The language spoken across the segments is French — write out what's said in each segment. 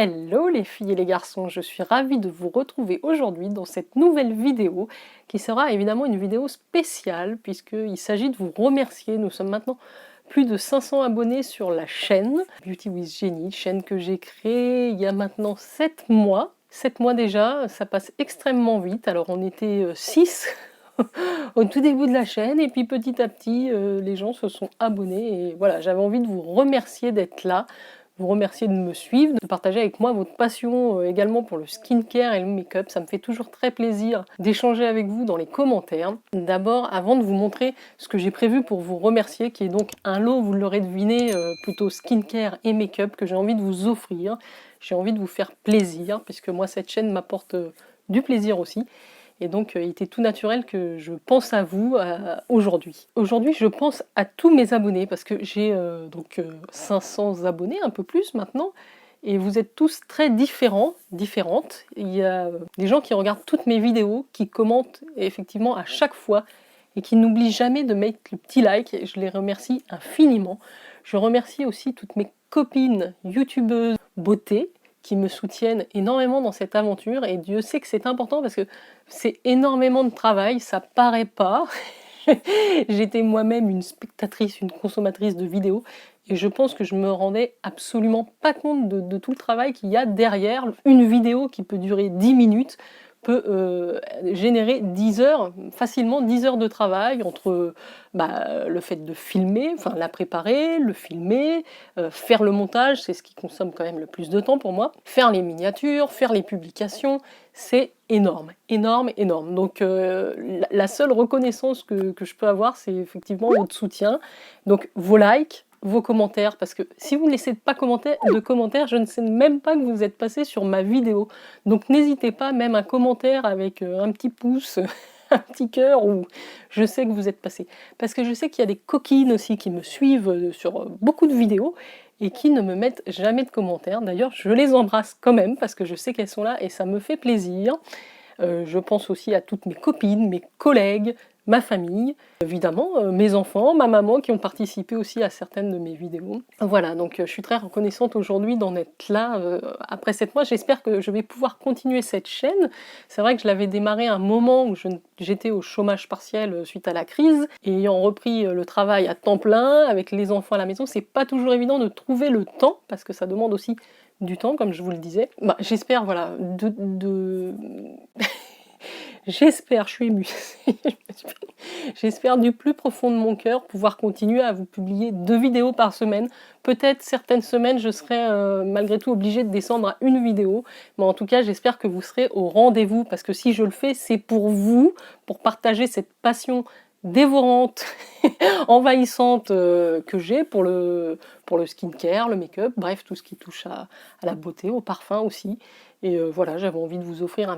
Hello les filles et les garçons, je suis ravie de vous retrouver aujourd'hui dans cette nouvelle vidéo qui sera évidemment une vidéo spéciale puisqu'il s'agit de vous remercier. Nous sommes maintenant plus de 500 abonnés sur la chaîne Beauty with Jenny, chaîne que j'ai créée il y a maintenant 7 mois. 7 mois déjà, ça passe extrêmement vite. Alors on était 6 au tout début de la chaîne et puis petit à petit les gens se sont abonnés et voilà, j'avais envie de vous remercier d'être là, vous remercier de me suivre, de partager avec moi votre passion également pour le skincare et le make-up. Ça me fait toujours très plaisir d'échanger avec vous dans les commentaires. D'abord, avant de vous montrer ce que j'ai prévu pour vous remercier, qui est donc un lot, vous l'aurez deviné, plutôt skincare et make-up que j'ai envie de vous offrir. J'ai envie de vous faire plaisir, puisque moi cette chaîne m'apporte du plaisir aussi. Et donc, il était tout naturel que je pense à vous aujourd'hui. Aujourd'hui, je pense à tous mes abonnés, parce que j'ai 500 abonnés, un peu plus maintenant, et vous êtes tous très différents, différentes. Il y a des gens qui regardent toutes mes vidéos, qui commentent effectivement à chaque fois, et qui n'oublient jamais de mettre le petit like, et je les remercie infiniment. Je remercie aussi toutes mes copines youtubeuses beauté, qui me soutiennent énormément dans cette aventure, et Dieu sait que c'est important parce que c'est énormément de travail, ça paraît pas. J'étais moi-même une spectatrice, une consommatrice de vidéos, et je pense que je me rendais absolument pas compte de tout le travail qu'il y a derrière. Une vidéo qui peut durer 10 minutes peut générer 10 heures, facilement 10 heures de travail entre le fait de filmer, enfin la préparer, le filmer, faire le montage, c'est ce qui consomme quand même le plus de temps pour moi, faire les miniatures, faire les publications, c'est énorme, énorme, énorme. Donc la seule reconnaissance que je peux avoir, c'est effectivement votre soutien. Donc vos likes, vos commentaires, parce que si vous ne laissez pas de commentaires, je ne sais même pas que vous êtes passé sur ma vidéo. Donc n'hésitez pas, même un commentaire avec un petit pouce, un petit cœur, ou je sais que vous êtes passé. Parce que je sais qu'il y a des coquines aussi qui me suivent sur beaucoup de vidéos et qui ne me mettent jamais de commentaires. D'ailleurs, je les embrasse quand même parce que je sais qu'elles sont là et ça me fait plaisir. Je pense aussi à toutes mes copines, mes collègues, ma famille, évidemment, mes enfants, ma maman qui ont participé aussi à certaines de mes vidéos. Voilà, donc je suis très reconnaissante aujourd'hui d'en être là après 7 mois. J'espère que je vais pouvoir continuer cette chaîne. C'est vrai que je l'avais démarré à un moment où j'étais au chômage partiel suite à la crise, et ayant repris le travail à temps plein avec les enfants à la maison, c'est pas toujours évident de trouver le temps, parce que ça demande aussi du temps, comme je vous le disais. J'espère, voilà, j'espère, je suis émue, j'espère du plus profond de mon cœur pouvoir continuer à vous publier 2 vidéos par semaine. Peut-être certaines semaines je serai malgré tout obligée de descendre à 1 vidéo, mais en tout cas j'espère que vous serez au rendez-vous, parce que si je le fais, c'est pour vous, pour partager cette passion dévorante, envahissante que j'ai pour le skincare, le make-up, bref, tout ce qui touche à la beauté, au parfum aussi. Et voilà, j'avais envie de vous offrir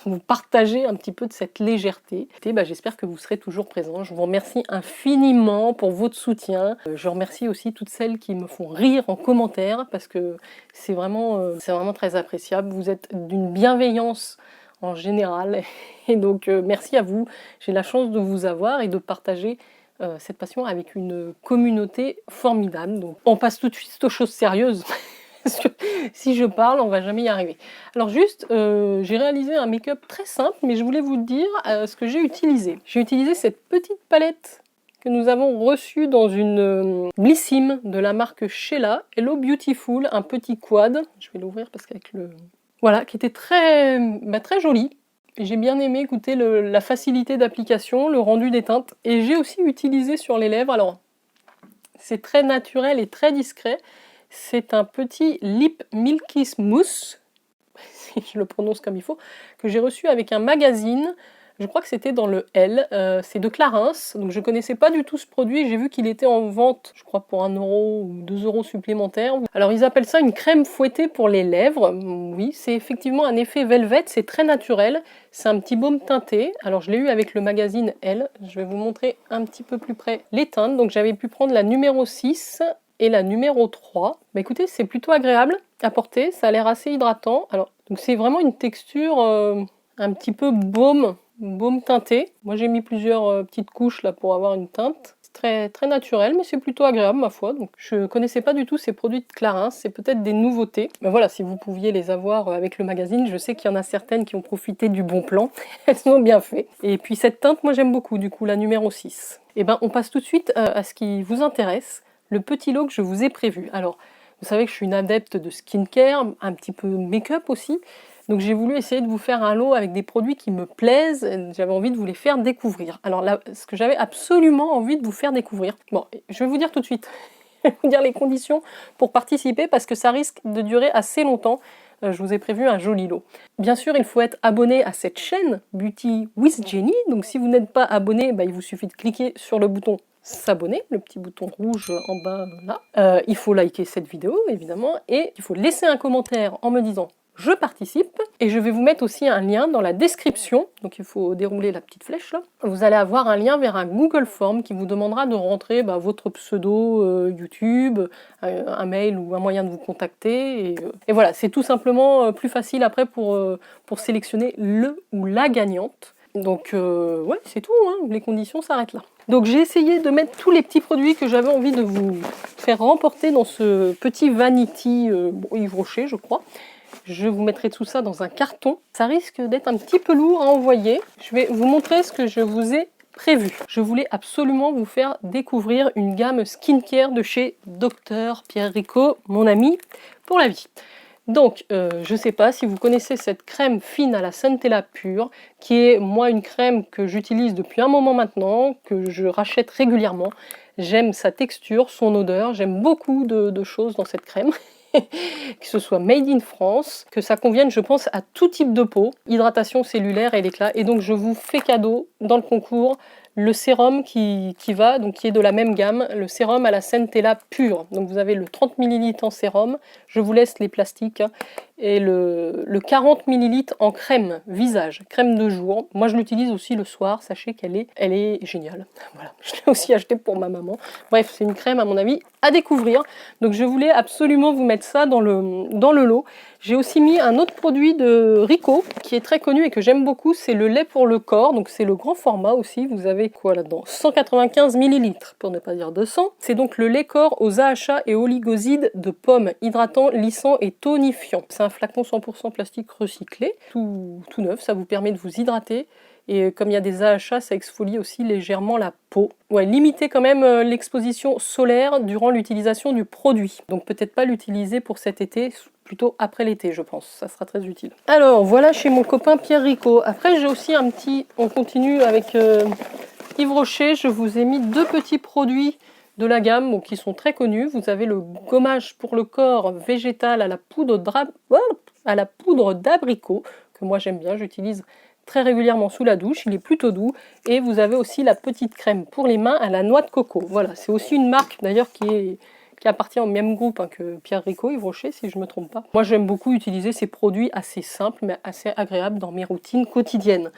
vous partager un petit peu de cette légèreté. Et j'espère que vous serez toujours présents. Je vous remercie infiniment pour votre soutien. Je remercie aussi toutes celles qui me font rire en commentaire, parce que c'est vraiment très appréciable. Vous êtes d'une bienveillance en général, et donc merci à vous. J'ai la chance de vous avoir et de partager cette passion avec une communauté formidable. Donc on passe tout de suite aux choses sérieuses. Parce que si je parle, on va jamais y arriver. Alors juste, j'ai réalisé un make-up très simple, mais je voulais vous dire ce que j'ai utilisé. J'ai utilisé cette petite palette que nous avons reçue dans une Blissim de la marque Sheila, Hello Beautiful, un petit quad. Je vais l'ouvrir parce qu'avec le... Voilà, qui était très jolie. J'ai bien aimé, écouter la facilité d'application, le rendu des teintes. Et j'ai aussi utilisé sur les lèvres, alors c'est très naturel et très discret, c'est un petit Lip Milky Smooth, si je le prononce comme il faut, que j'ai reçu avec un magazine. Je crois que c'était dans le L, c'est de Clarins, donc je connaissais pas du tout ce produit, j'ai vu qu'il était en vente, je crois pour 1 € ou 2 € supplémentaires. Alors ils appellent ça une crème fouettée pour les lèvres, oui, c'est effectivement un effet velvet, c'est très naturel, c'est un petit baume teinté. Alors je l'ai eu avec le magazine L, je vais vous montrer un petit peu plus près les teintes, donc j'avais pu prendre la numéro 6 et la numéro 3. Écoutez, c'est plutôt agréable à porter, ça a l'air assez hydratant. Alors, donc c'est vraiment une texture un petit peu baume teinté. Moi j'ai mis plusieurs petites couches là pour avoir une teinte. très, très naturel, mais c'est plutôt agréable ma foi. Donc je connaissais pas du tout ces produits de Clarins, c'est peut-être des nouveautés. Mais voilà, si vous pouviez les avoir avec le magazine, je sais qu'il y en a certaines qui ont profité du bon plan, elles sont bien faites. Et puis cette teinte, moi j'aime beaucoup, du coup la numéro 6. Et ben on passe tout de suite à ce qui vous intéresse, le petit lot que je vous ai prévu. Alors, vous savez que je suis une adepte de skincare, un petit peu make-up aussi. Donc j'ai voulu essayer de vous faire un lot avec des produits qui me plaisent, j'avais envie de vous les faire découvrir. Alors là, ce que j'avais absolument envie de vous faire découvrir, bon, je vais vous dire tout de suite, je vais vous dire les conditions pour participer parce que ça risque de durer assez longtemps. Je vous ai prévu un joli lot. Bien sûr, il faut être abonné à cette chaîne Beauty with Jenny, donc si vous n'êtes pas abonné, il vous suffit de cliquer sur le bouton s'abonner, le petit bouton rouge en bas là. Il faut liker cette vidéo évidemment et il faut laisser un commentaire en me disant je participe, et je vais vous mettre aussi un lien dans la description, donc il faut dérouler la petite flèche là. Vous allez avoir un lien vers un Google Form qui vous demandera de rentrer votre pseudo YouTube, un mail ou un moyen de vous contacter, et voilà, c'est tout simplement plus facile après pour sélectionner le ou la gagnante. Donc ouais, c'est tout, hein, les conditions s'arrêtent là. Donc j'ai essayé de mettre tous les petits produits que j'avais envie de vous faire remporter dans ce petit vanity Yves Rocher, je crois. Je vous mettrai tout ça dans un carton. Ça risque d'être un petit peu lourd à envoyer. Je vais vous montrer ce que je vous ai prévu. Je voulais absolument vous faire découvrir une gamme skincare de chez Dr Pierre Rico, mon ami pour la vie. Donc, je ne sais pas si vous connaissez cette crème fine à la centella pure, qui est, moi, une crème que j'utilise depuis un moment maintenant, que je rachète régulièrement. J'aime sa texture, son odeur, j'aime beaucoup de choses dans cette crème. Que ce soit made in France, que ça convienne je pense à tout type de peau, hydratation cellulaire et l'éclat, et donc je vous fais cadeau dans le concours le sérum qui va, donc qui est de la même gamme, le sérum à la centella pure. Donc vous avez le 30 ml en sérum, je vous laisse les plastiques, et le 40 ml en crème visage, crème de jour. Moi je l'utilise aussi le soir, sachez qu'elle est géniale. Voilà, je l'ai aussi acheté pour ma maman. Bref, c'est une crème à mon avis à découvrir. Donc je voulais absolument vous mettre ça dans le lot. J'ai aussi mis un autre produit de Rico qui est très connu et que j'aime beaucoup, c'est le lait pour le corps. Donc c'est le grand format aussi, vous avez quoi là-dedans? 195 ml pour ne pas dire 200. C'est donc le lait corps aux AHA et oligosides de pommes, hydratant, lissant et tonifiant. C'est un flacon 100% plastique recyclé, tout neuf, ça vous permet de vous hydrater. Et comme il y a des AHA, ça exfolie aussi légèrement la peau. Ouais, limitez quand même l'exposition solaire durant l'utilisation du produit. Donc peut-être pas l'utiliser pour cet été, plutôt après l'été je pense, ça sera très utile. Alors voilà chez mon copain Pierre Rico. Après j'ai aussi un petit, on continue avec Yves Rocher, je vous ai mis deux petits produits de la gamme qui sont très connus. Vous avez le gommage pour le corps végétal à la poudre d'abricot, que moi j'aime bien, j'utilise très régulièrement sous la douche, il est plutôt doux. Et vous avez aussi la petite crème pour les mains à la noix de coco. Voilà, c'est aussi une marque d'ailleurs qui appartient au même groupe que Pierre Rico, Yves Rocher, si je ne me trompe pas. Moi j'aime beaucoup utiliser ces produits assez simples mais assez agréables dans mes routines quotidiennes.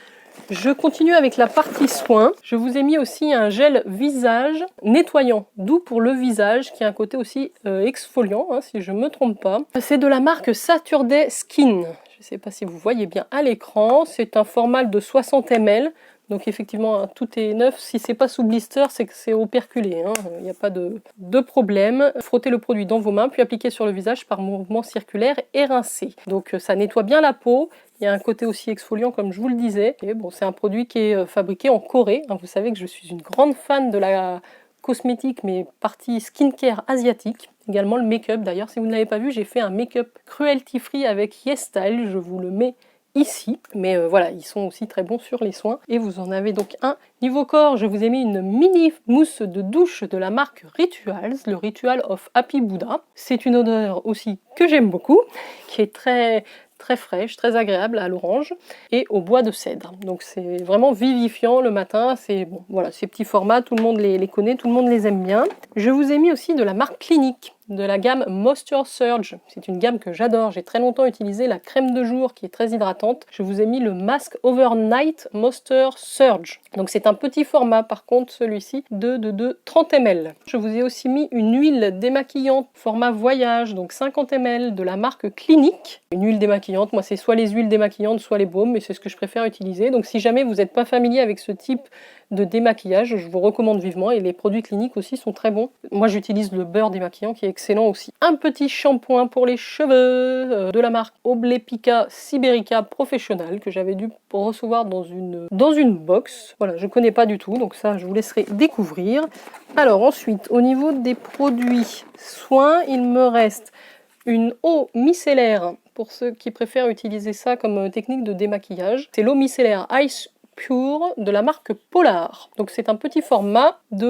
Je continue avec la partie soins. Je vous ai mis aussi un gel visage nettoyant, doux pour le visage, qui a un côté aussi exfoliant, si je ne me trompe pas. C'est de la marque Saturday Skin. Je ne sais pas si vous voyez bien à l'écran. C'est un format de 60 ml. Donc effectivement, tout est neuf. Si c'est pas sous blister, c'est que c'est operculé. Il n'y a pas de problème. Frottez le produit dans vos mains, puis appliquez sur le visage par mouvement circulaire et rincez. Donc ça nettoie bien la peau. Il y a un côté aussi exfoliant comme je vous le disais. Et bon, c'est un produit qui est fabriqué en Corée. Vous savez que je suis une grande fan de la cosmétique, mais partie skincare asiatique. Également le make-up. D'ailleurs, si vous ne l'avez pas vu, j'ai fait un make-up cruelty free avec YesStyle. Je vous le mets ici, mais voilà, ils sont aussi très bons sur les soins. Et vous en avez donc un. Niveau corps, je vous ai mis une mini mousse de douche de la marque Rituals, le Ritual of Happy Buddha. C'est une odeur aussi que j'aime beaucoup, qui est très fraîche, très agréable à l'orange et au bois de cèdre. Donc c'est vraiment vivifiant le matin. C'est bon, voilà, ces petits formats, tout le monde les connaît, tout le monde les aime bien. Je vous ai mis aussi de la marque Clinique. de la gamme Moisture Surge. C'est une gamme que j'adore, j'ai très longtemps utilisé la crème de jour qui est très hydratante. Je vous ai mis le masque Overnight Moisture Surge. Donc c'est un petit format par contre celui-ci de 30 ml. Je vous ai aussi mis une huile démaquillante format voyage, donc 50 ml de la marque Clinique. Une huile démaquillante, moi c'est soit les huiles démaquillantes soit les baumes, mais c'est ce que je préfère utiliser. Donc si jamais vous n'êtes pas familier avec ce type de démaquillage, je vous recommande vivement, et les produits Clinique aussi sont très bons. Moi j'utilise le beurre démaquillant qui est excellent aussi. Un petit shampoing pour les cheveux de la marque Oblepica Siberica Professional que j'avais dû recevoir dans une box. Voilà, je connais pas du tout, donc ça je vous laisserai découvrir. Alors ensuite, au niveau des produits soins, il me reste une eau micellaire pour ceux qui préfèrent utiliser ça comme technique de démaquillage. C'est l'eau micellaire Ice Pure de la marque Polar. Donc c'est un petit format je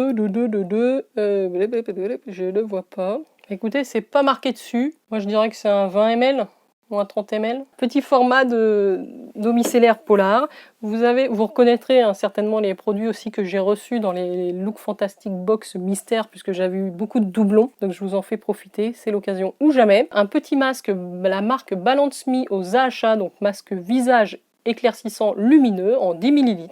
ne vois pas. Écoutez, c'est pas marqué dessus. Moi je dirais que c'est un 20 ml ou un 30 ml. Petit format d'eau micellaire Polar. Vous reconnaîtrez certainement les produits aussi que j'ai reçus dans les Look Fantastic Box Mystère, puisque j'avais eu beaucoup de doublons, donc je vous en fais profiter, c'est l'occasion ou jamais. Un petit masque, la marque Balance Me aux AHA, donc masque visage éclaircissant lumineux en 10 ml.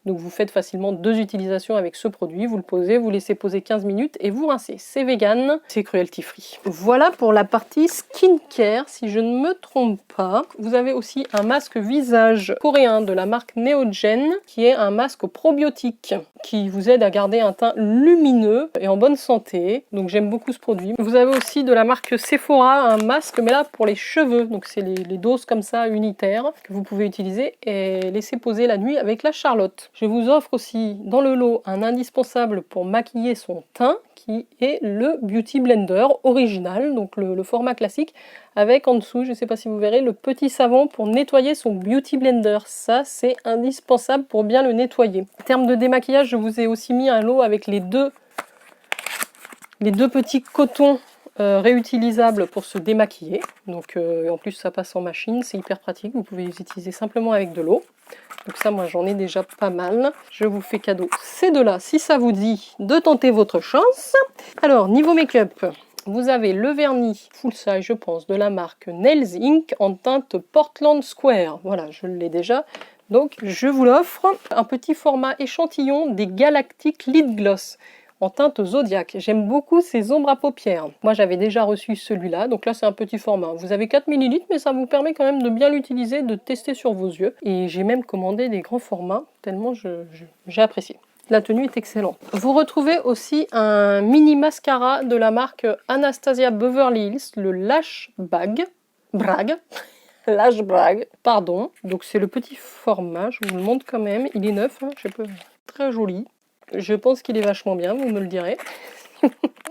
Donc vous faites facilement 2 utilisations avec ce produit, vous le posez, vous laissez poser 15 minutes et vous rincez. C'est vegan, c'est cruelty free. Voilà pour la partie skincare, si je ne me trompe pas. Vous avez aussi un masque visage coréen de la marque Neogen, qui est un masque probiotique, qui vous aide à garder un teint lumineux et en bonne santé. Donc j'aime beaucoup ce produit. Vous avez aussi de la marque Sephora, un masque, mais là pour les cheveux. Donc c'est les doses comme ça unitaires que vous pouvez utiliser et laisser poser la nuit avec la Charlotte. Je vous offre aussi dans le lot un indispensable pour maquiller son teint qui est le Beauty Blender original, donc le format classique, avec en dessous, je ne sais pas si vous verrez, le petit savon pour nettoyer son Beauty Blender. Ça, c'est indispensable pour bien le nettoyer. En termes de démaquillage, je vous ai aussi mis un lot avec les deux petits cotons réutilisables pour se démaquiller. Donc en plus ça passe en machine, c'est hyper pratique, vous pouvez les utiliser simplement avec de l'eau. Donc ça, moi j'en ai déjà pas mal. Je vous fais cadeau ces deux-là si ça vous dit de tenter votre chance. Alors niveau make-up, vous avez le vernis full size, je pense, de la marque Nails Inc en teinte Portland Square. Voilà, je l'ai déjà. Donc je vous l'offre. Un petit format échantillon des Galactic Lip Gloss en teinte Zodiac. J'aime beaucoup ces ombres à paupières. Moi j'avais déjà reçu celui-là, donc là c'est un petit format. Vous avez 4 ml, mais ça vous permet quand même de bien l'utiliser, de tester sur vos yeux. Et j'ai même commandé des grands formats, tellement j'ai apprécié. La tenue est excellente. Vous retrouvez aussi un mini mascara de la marque Anastasia Beverly Hills, le Lash Brag. Lash Brag, pardon. Donc c'est le petit format, je vous le montre quand même. Il est neuf, hein, je sais pas, très joli. Je pense qu'il est vachement bien, vous me le direz.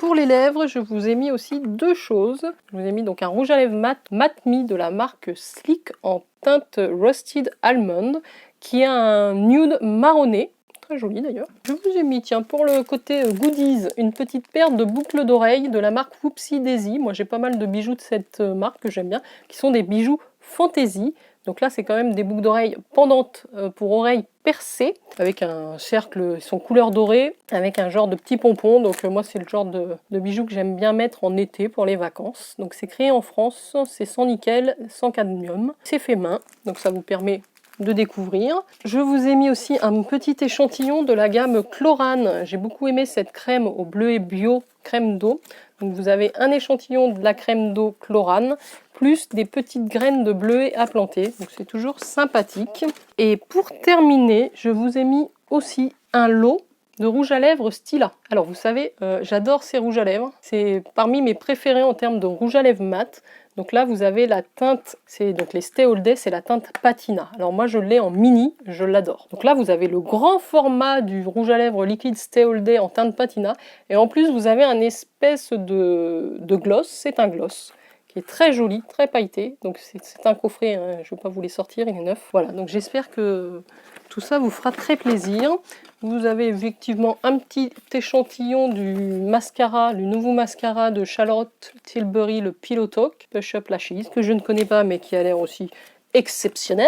Pour les lèvres, je vous ai mis aussi deux choses. Je vous ai mis donc un rouge à lèvres Matte Me de la marque Sleek en teinte Roasted Almond, qui est un nude marronné. Très joli d'ailleurs. Je vous ai mis, tiens, pour le côté goodies, une petite paire de boucles d'oreilles de la marque Whoopsie Daisy. Moi j'ai pas mal de bijoux de cette marque que j'aime bien, qui sont des bijoux fantasy. Donc là c'est quand même des boucles d'oreilles pendantes pour oreilles percées, avec un cercle, ils sont couleur dorée, avec un genre de petit pompon. Donc moi c'est le genre de bijoux que j'aime bien mettre en été pour les vacances. Donc c'est créé en France, c'est sans nickel, sans cadmium, c'est fait main, donc ça vous permet de découvrir. Je vous ai mis aussi un petit échantillon de la gamme Chlorane. J'ai beaucoup aimé cette crème au bleuet bio, crème d'eau. Donc vous avez un échantillon de la crème d'eau Chlorane, plus des petites graines de bleuet à planter. Donc c'est toujours sympathique. Et pour terminer, je vous ai mis aussi un lot de rouge à lèvres Stila. Alors vous savez, j'adore ces rouges à lèvres. C'est parmi mes préférés en termes de rouge à lèvres mat. Donc là, vous avez la teinte, c'est donc les Stay All Day, c'est la teinte Patina. Alors moi, je l'ai en mini, je l'adore. Donc là, vous avez le grand format du rouge à lèvres liquide Stay All Day en teinte Patina. Et en plus, vous avez un espèce de gloss, c'est un gloss, qui est très joli, très pailleté. Donc c'est un coffret, hein, je ne vais pas vous les sortir, il est neuf. Voilà, donc j'espère que tout ça vous fera très plaisir. Vous avez effectivement un petit échantillon du mascara, le nouveau mascara de Charlotte Tilbury, le Pillow Talk Push Up Lashes, que je ne connais pas mais qui a l'air aussi exceptionnel.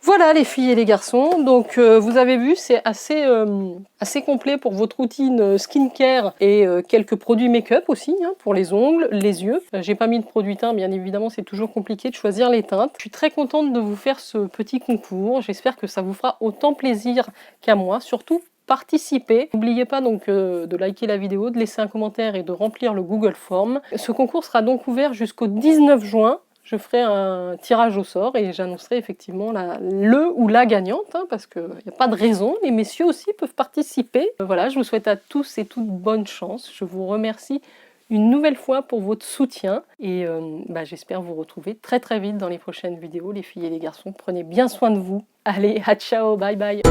Voilà les filles et les garçons, donc vous avez vu, c'est assez complet pour votre routine skincare et quelques produits make-up aussi, hein, pour les ongles, les yeux. J'ai pas mis de produit teint, bien évidemment, c'est toujours compliqué de choisir les teintes. Je suis très contente de vous faire ce petit concours, j'espère que ça vous fera autant plaisir qu'à moi, surtout participer. N'oubliez pas donc de liker la vidéo, de laisser un commentaire et de remplir le Google Form. Ce concours sera donc ouvert jusqu'au 19 juin. Je ferai un tirage au sort et j'annoncerai effectivement le ou la gagnante, hein, parce qu'il n'y a pas de raison, les messieurs aussi peuvent participer. Voilà, je vous souhaite à tous et toutes bonne chance. Je vous remercie une nouvelle fois pour votre soutien et j'espère vous retrouver très très vite dans les prochaines vidéos. Les filles et les garçons, prenez bien soin de vous. Allez, à ciao, bye bye.